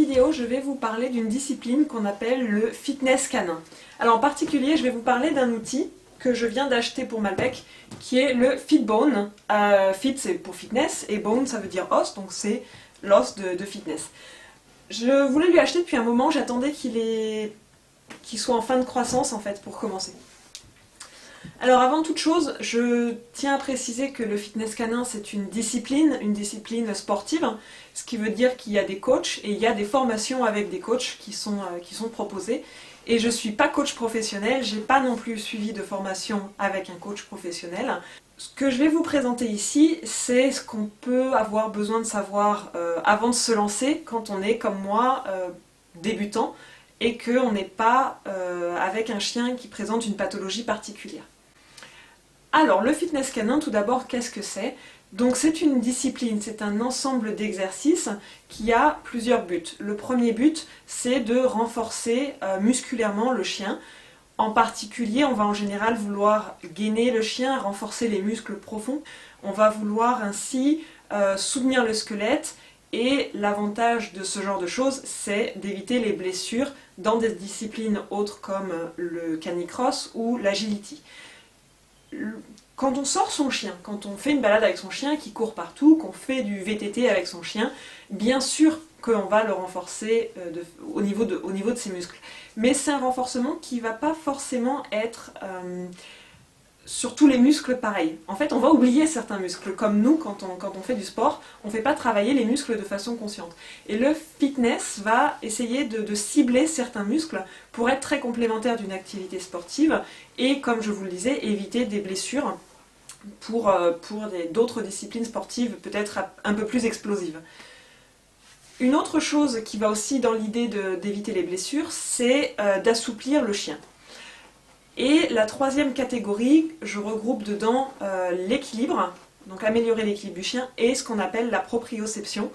vidéo, je vais vous parler d'une discipline qu'on appelle le fitness canin. Alors en particulier, je vais vous parler d'un outil que je viens d'acheter pour Malbec, qui est le FitBone. Fit c'est pour fitness et bone ça veut dire os, donc c'est l'os de fitness. Je voulais lui acheter depuis un moment, j'attendais qu'il soit en fin de croissance en fait pour commencer. Alors avant toute chose, je tiens à préciser que le fitness canin c'est une discipline sportive, ce qui veut dire qu'il y a des coachs et il y a des formations avec des coachs qui sont proposées. Et je ne suis pas coach professionnel, j'ai pas non plus suivi de formation avec un coach professionnel. Ce que je vais vous présenter ici, c'est ce qu'on peut avoir besoin de savoir avant de se lancer quand on est comme moi débutant et qu'on n'est pas avec un chien qui présente une pathologie particulière. Alors, le fitness canin, tout d'abord, qu'est-ce que c'est? Donc c'est une discipline, c'est un ensemble d'exercices qui a plusieurs buts. Le premier but, c'est de renforcer musculairement le chien. En particulier, on va en général vouloir gainer le chien, renforcer les muscles profonds. On va vouloir ainsi soutenir le squelette. Et l'avantage de ce genre de choses, c'est d'éviter les blessures dans des disciplines autres comme le canicross ou l'agility. Quand on sort son chien, quand on fait une balade avec son chien qui court partout, qu'on fait du VTT avec son chien, bien sûr qu'on va le renforcer au niveau de ses muscles. Mais c'est un renforcement qui ne va pas forcément être sur tous les muscles pareil. En fait, on va oublier certains muscles, comme nous, quand on fait du sport, on ne fait pas travailler les muscles de façon consciente. Et le fitness va essayer de cibler certains muscles pour être très complémentaire d'une activité sportive et, comme je vous le disais, éviter des blessures pour d'autres disciplines sportives peut-être un peu plus explosives. Une autre chose qui va aussi dans l'idée d'éviter les blessures, c'est d'assouplir le chien. Et la troisième catégorie, je regroupe dedans l'équilibre, donc améliorer l'équilibre du chien, et ce qu'on appelle la proprioception.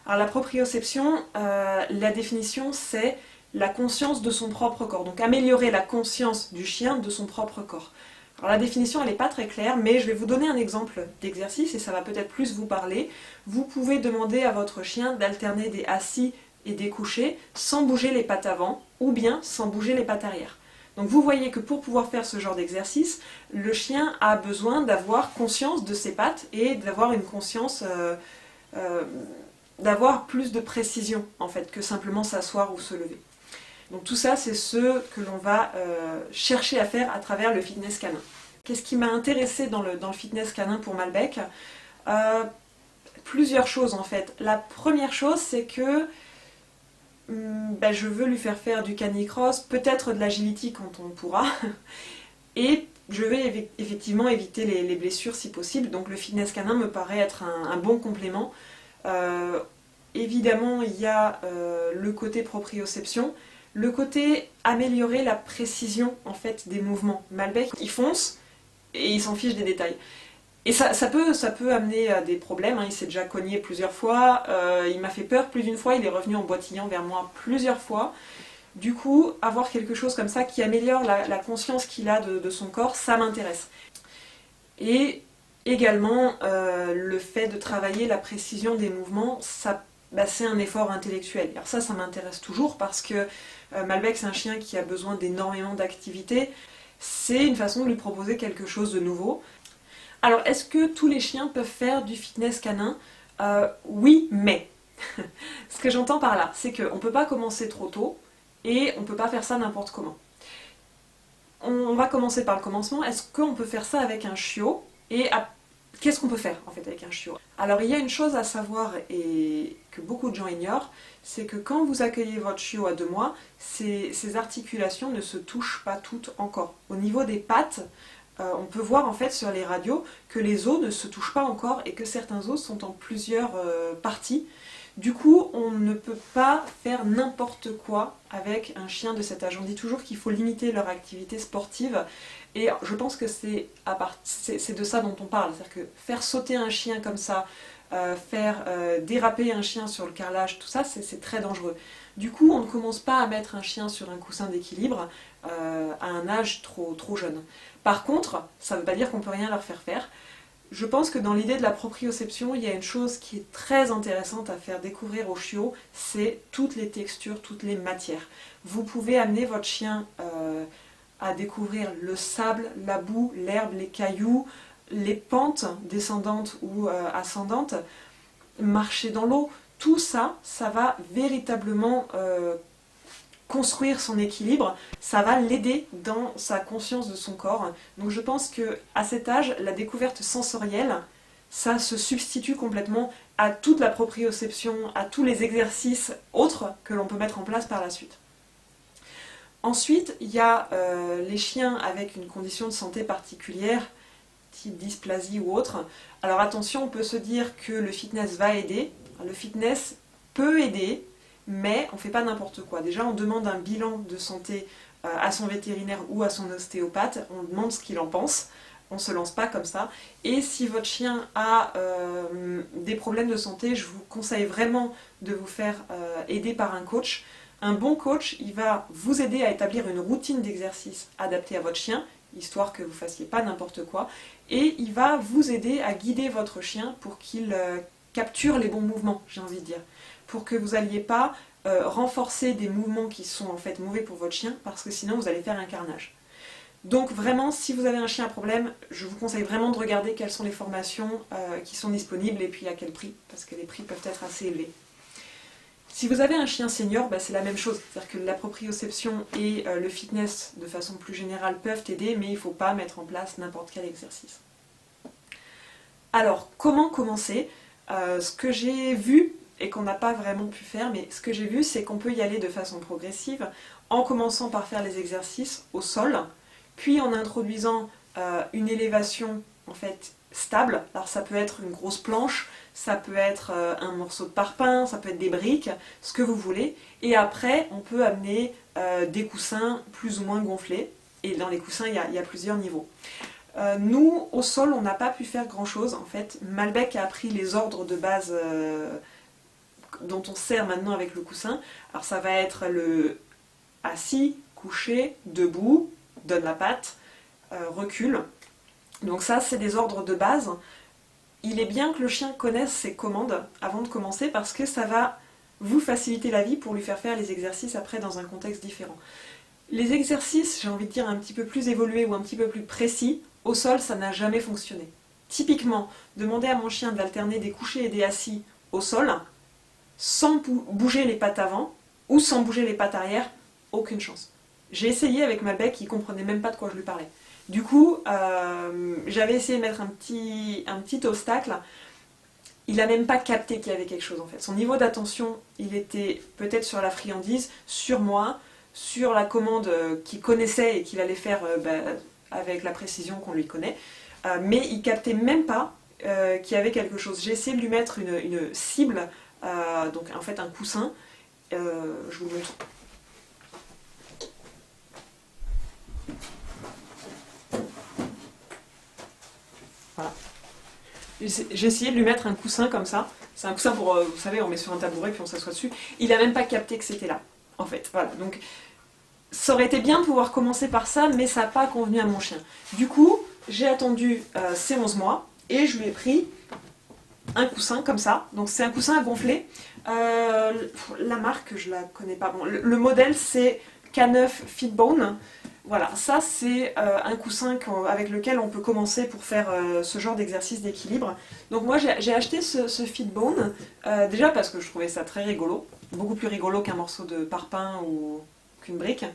Alors la proprioception, la définition c'est la conscience de son propre corps, donc améliorer la conscience du chien de son propre corps. Alors la définition elle n'est pas très claire, mais je vais vous donner un exemple d'exercice et ça va peut-être plus vous parler. Vous pouvez demander à votre chien d'alterner des assis et des couchés sans bouger les pattes avant ou bien sans bouger les pattes arrière. Donc vous voyez que pour pouvoir faire ce genre d'exercice, le chien a besoin d'avoir conscience de ses pattes et d'avoir une conscience, d'avoir plus de précision en fait que simplement s'asseoir ou se lever. Donc tout ça c'est ce que l'on va chercher à faire à travers le fitness canin. Qu'est-ce qui m'a intéressée dans le fitness canin pour Malbec? Plusieurs choses en fait. La première chose c'est que je veux lui faire du canicross, peut-être de l'agility quand on pourra, et je vais effectivement éviter les blessures si possible, donc le fitness canin me paraît être un bon complément. Évidemment, il y a le côté proprioception, le côté améliorer la précision en fait des mouvements. Malbec, il fonce et il s'en fiche des détails. Et ça peut amener à des problèmes, hein. Il s'est déjà cogné plusieurs fois, il m'a fait peur plus d'une fois, il est revenu en boitillant vers moi plusieurs fois. Du coup, avoir quelque chose comme ça qui améliore la conscience qu'il a de son corps, ça m'intéresse. Et également, le fait de travailler la précision des mouvements, c'est un effort intellectuel. Alors ça m'intéresse toujours parce que Malbec c'est un chien qui a besoin d'énormément d'activité. C'est une façon de lui proposer quelque chose de nouveau. Alors, est-ce que tous les chiens peuvent faire du fitness canin? Oui, mais. Ce que j'entends par là, c'est qu'on ne peut pas commencer trop tôt et on ne peut pas faire ça n'importe comment. On va commencer par le commencement. Est-ce qu'on peut faire ça avec un chiot? Et qu'est-ce qu'on peut faire en fait avec un chiot? Alors, il y a une chose à savoir et que beaucoup de gens ignorent, c'est que quand vous accueillez votre chiot à 2 mois, ses articulations ne se touchent pas toutes encore. Au niveau des pattes, on peut voir en fait sur les radios que les os ne se touchent pas encore et que certains os sont en plusieurs parties. Du coup, on ne peut pas faire n'importe quoi avec un chien de cet âge. On dit toujours qu'il faut limiter leur activité sportive et je pense que c'est de ça dont on parle. C'est-à-dire que faire sauter un chien comme ça, faire déraper un chien sur le carrelage, tout ça, c'est très dangereux. Du coup, on ne commence pas à mettre un chien sur un coussin d'équilibre à un âge trop jeune. Par contre, ça ne veut pas dire qu'on ne peut rien leur faire faire. Je pense que dans l'idée de la proprioception, il y a une chose qui est très intéressante à faire découvrir au chiot, c'est toutes les textures, toutes les matières. Vous pouvez amener votre chien à découvrir le sable, la boue, l'herbe, les cailloux, les pentes descendantes ou ascendantes, marcher dans l'eau. Tout ça, ça va véritablement construire son équilibre, ça va l'aider dans sa conscience de son corps. Donc je pense qu'à cet âge, la découverte sensorielle, ça se substitue complètement à toute la proprioception, à tous les exercices autres que l'on peut mettre en place par la suite. Ensuite, il y a les chiens avec une condition de santé particulière, type dysplasie ou autre. Alors attention, on peut se dire que le fitness va aider. Le fitness peut aider, mais on ne fait pas n'importe quoi. Déjà, on demande un bilan de santé à son vétérinaire ou à son ostéopathe, on demande ce qu'il en pense, on ne se lance pas comme ça. Et si votre chien a des problèmes de santé, je vous conseille vraiment de vous faire aider par un coach. Un bon coach, il va vous aider à établir une routine d'exercice adaptée à votre chien, histoire que vous ne fassiez pas n'importe quoi, et il va vous aider à guider votre chien pour qu'il capture les bons mouvements, j'ai envie de dire. Pour que vous n'alliez pas renforcer des mouvements qui sont en fait mauvais pour votre chien, parce que sinon vous allez faire un carnage. Donc vraiment, si vous avez un chien à problème, je vous conseille vraiment de regarder quelles sont les formations qui sont disponibles et puis à quel prix, parce que les prix peuvent être assez élevés. Si vous avez un chien senior, c'est la même chose, c'est-à-dire que la proprioception et le fitness de façon plus générale peuvent aider, mais il ne faut pas mettre en place n'importe quel exercice. Alors, comment commencer ? Ce que j'ai vu, et qu'on n'a pas vraiment pu faire, mais ce que j'ai vu, c'est qu'on peut y aller de façon progressive, en commençant par faire les exercices au sol, puis en introduisant une élévation en fait stable. Alors ça peut être une grosse planche, ça peut être un morceau de parpaing, ça peut être des briques, ce que vous voulez. Et après, on peut amener des coussins plus ou moins gonflés. Et dans les coussins, il y a plusieurs niveaux. Nous, au sol, on n'a pas pu faire grand-chose. En fait, Malbec a appris les ordres de base dont on sert maintenant avec le coussin. Alors ça va être le assis, couché, debout, donne la patte, recule. Donc ça, c'est des ordres de base. Il est bien que le chien connaisse ses commandes avant de commencer parce que ça va vous faciliter la vie pour lui faire faire les exercices après dans un contexte différent. Les exercices, j'ai envie de dire un petit peu plus évolués ou un petit peu plus précis, au sol, ça n'a jamais fonctionné. Typiquement, demander à mon chien d'alterner des couchés et des assis au sol, sans bouger les pattes avant ou sans bouger les pattes arrière, aucune chance. J'ai essayé avec Malbec, il ne comprenait même pas de quoi je lui parlais. Du coup, j'avais essayé de mettre un petit obstacle. Il n'a même pas capté qu'il y avait quelque chose en fait. Son niveau d'attention, il était peut-être sur la friandise, sur moi, sur la commande qu'il connaissait et qu'il allait faire avec la précision qu'on lui connaît. Mais il captait même pas qu'il y avait quelque chose. J'ai essayé de lui mettre une cible, donc en fait un coussin. Je vous le montre. Voilà. J'ai essayé de lui mettre un coussin comme ça. C'est un coussin pour, vous savez, on met sur un tabouret puis on s'assoit dessus. Il n'a même pas capté que c'était là, en fait. Voilà. Donc, ça aurait été bien de pouvoir commencer par ça, mais ça n'a pas convenu à mon chien. Du coup, j'ai attendu ces 11 mois et je lui ai pris un coussin comme ça. Donc, c'est un coussin à gonfler. La marque, je la connais pas. Bon, le modèle, c'est K9 Fitbone. Voilà, ça c'est un coussin avec lequel on peut commencer pour faire ce genre d'exercice d'équilibre. Donc moi j'ai acheté ce Fitbone, déjà parce que je trouvais ça très rigolo, beaucoup plus rigolo qu'un morceau de parpaing ou qu'une brique.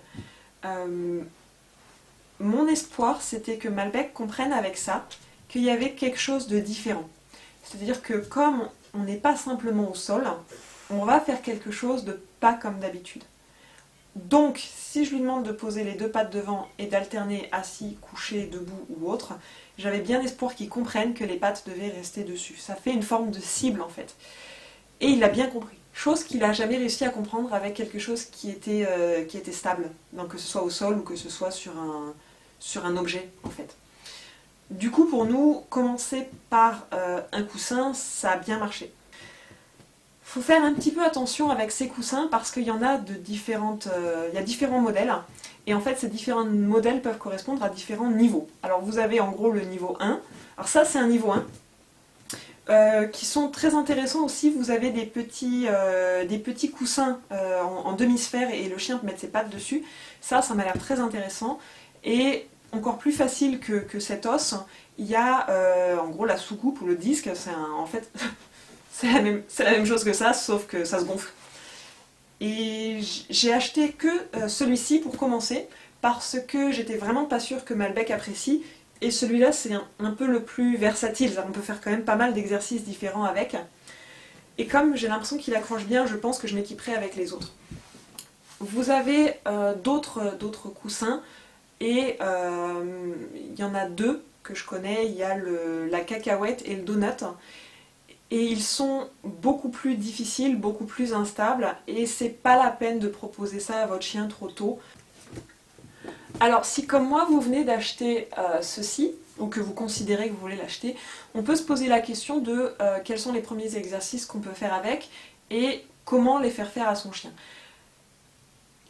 Mon espoir c'était que Malbec comprenne avec ça qu'il y avait quelque chose de différent. C'est-à-dire que comme on n'est pas simplement au sol, on va faire quelque chose de pas comme d'habitude. Donc, si je lui demande de poser les deux pattes devant et d'alterner assis, couché, debout ou autre, j'avais bien espoir qu'il comprenne que les pattes devaient rester dessus. Ça fait une forme de cible en fait. Et il l'a bien compris. Chose qu'il n'a jamais réussi à comprendre avec quelque chose qui était stable. Donc que ce soit au sol ou que ce soit sur un objet en fait. Du coup, pour nous, commencer par un coussin, ça a bien marché. Il faut faire un petit peu attention avec ces coussins parce qu'il y en a il y a différents modèles et en fait ces différents modèles peuvent correspondre à différents niveaux. Alors vous avez en gros le niveau 1, Alors ça c'est un niveau 1. Qui sont très intéressants aussi. Vous avez des petits coussins en demi-sphère et le chien peut mettre ses pattes dessus. Ça m'a l'air très intéressant. Et encore plus facile que cet os, il y a en gros la soucoupe ou le disque. En fait, c'est la même chose que ça, sauf que ça se gonfle. Et j'ai acheté que celui-ci pour commencer, parce que j'étais vraiment pas sûre que Malbec apprécie. Et celui-là, c'est un peu le plus versatile, on peut faire quand même pas mal d'exercices différents avec. Et comme j'ai l'impression qu'il accroche bien, je pense que je m'équiperai avec les autres. Vous avez d'autres coussins, et il y en a deux que je connais, il y a la cacahuète et le donut. Et ils sont beaucoup plus difficiles, beaucoup plus instables, et c'est pas la peine de proposer ça à votre chien trop tôt. Alors si comme moi vous venez d'acheter ceci, ou que vous considérez que vous voulez l'acheter, on peut se poser la question de quels sont les premiers exercices qu'on peut faire avec et comment les faire à son chien.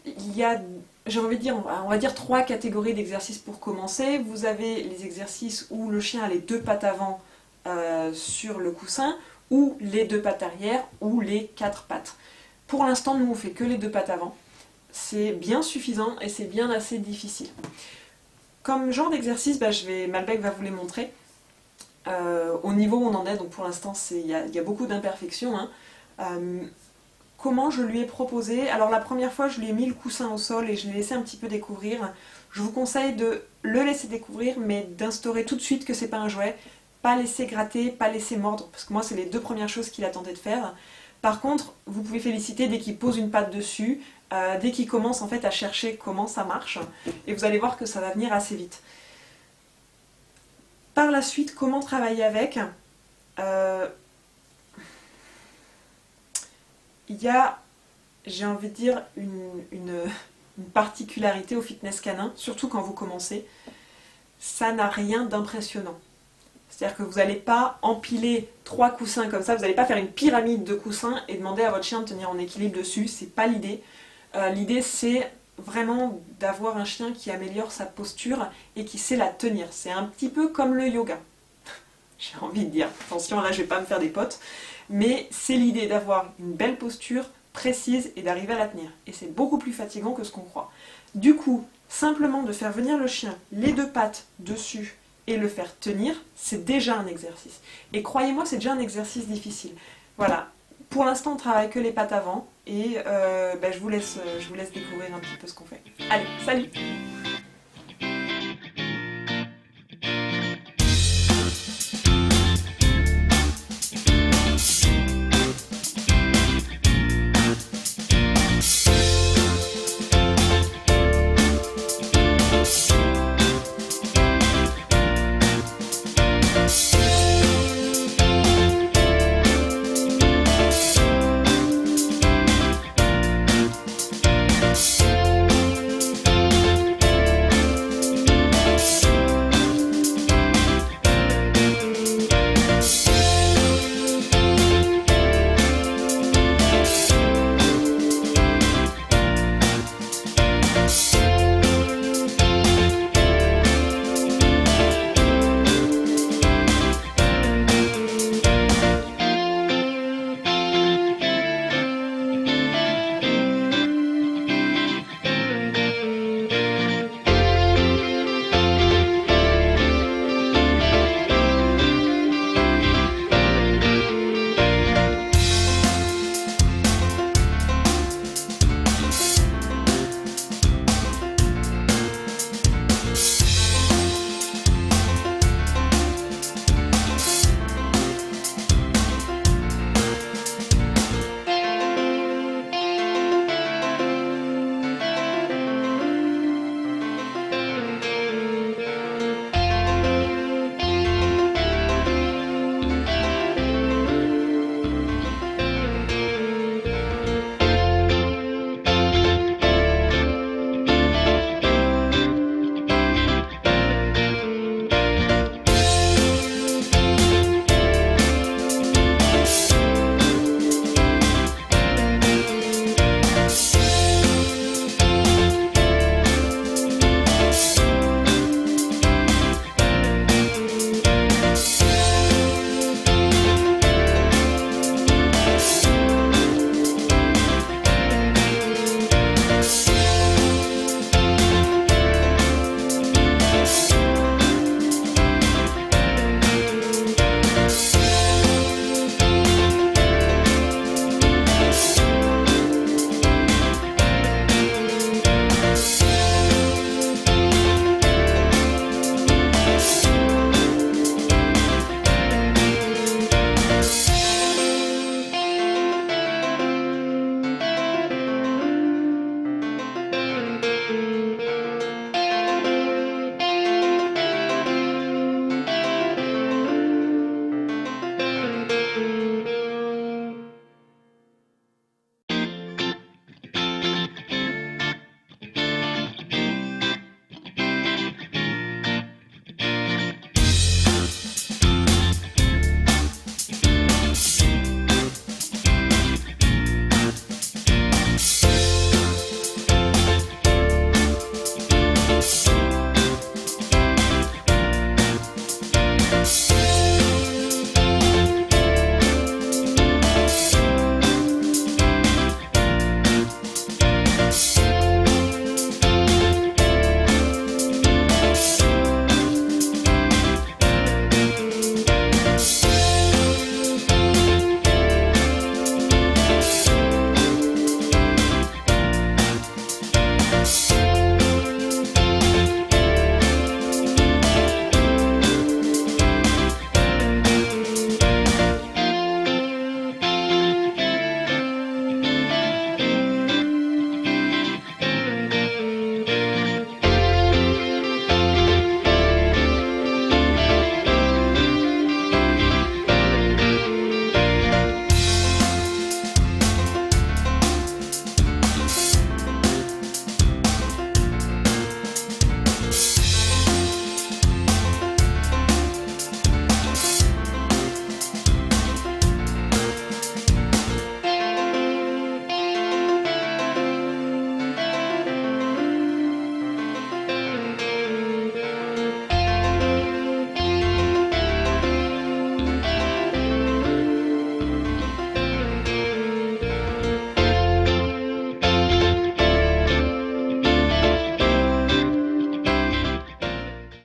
Il y a, j'ai envie de dire, on va dire 3 catégories d'exercices pour commencer. Vous avez les exercices où le chien a les 2 pattes avant sur le coussin, ou les 2 pattes arrière, ou les 4 pattes. Pour l'instant, nous on fait que les 2 pattes avant. C'est bien suffisant et c'est bien assez difficile. Comme genre d'exercice, Malbec va vous les montrer. Au niveau où on en est, donc pour l'instant il y a beaucoup d'imperfections. Comment je lui ai proposé? Alors la première fois je lui ai mis le coussin au sol et je l'ai laissé un petit peu découvrir. Je vous conseille de le laisser découvrir, mais d'instaurer tout de suite que c'est pas un jouet. Pas laisser gratter, pas laisser mordre, parce que moi c'est les 2 premières choses qu'il a tenté de faire. Par contre, vous pouvez féliciter dès qu'il pose une patte dessus, dès qu'il commence en fait à chercher comment ça marche, et vous allez voir que ça va venir assez vite. Par la suite, comment travailler avec? Il y a, j'ai envie de dire, une particularité au fitness canin, surtout quand vous commencez, ça n'a rien d'impressionnant. C'est-à-dire que vous n'allez pas empiler 3 coussins comme ça, vous n'allez pas faire une pyramide de coussins et demander à votre chien de tenir en équilibre dessus, c'est pas l'idée. L'idée c'est vraiment d'avoir un chien qui améliore sa posture et qui sait la tenir. C'est un petit peu comme le yoga, j'ai envie de dire. Attention, là je vais pas me faire des potes, mais c'est l'idée d'avoir une belle posture précise et d'arriver à la tenir. Et c'est beaucoup plus fatigant que ce qu'on croit. Du coup, simplement de faire venir le chien, les 2 pattes dessus, et le faire tenir, c'est déjà un exercice. Et croyez-moi, c'est déjà un exercice difficile. Voilà, pour l'instant on travaille que les pattes avant, et je vous laisse découvrir un petit peu ce qu'on fait. Allez, salut!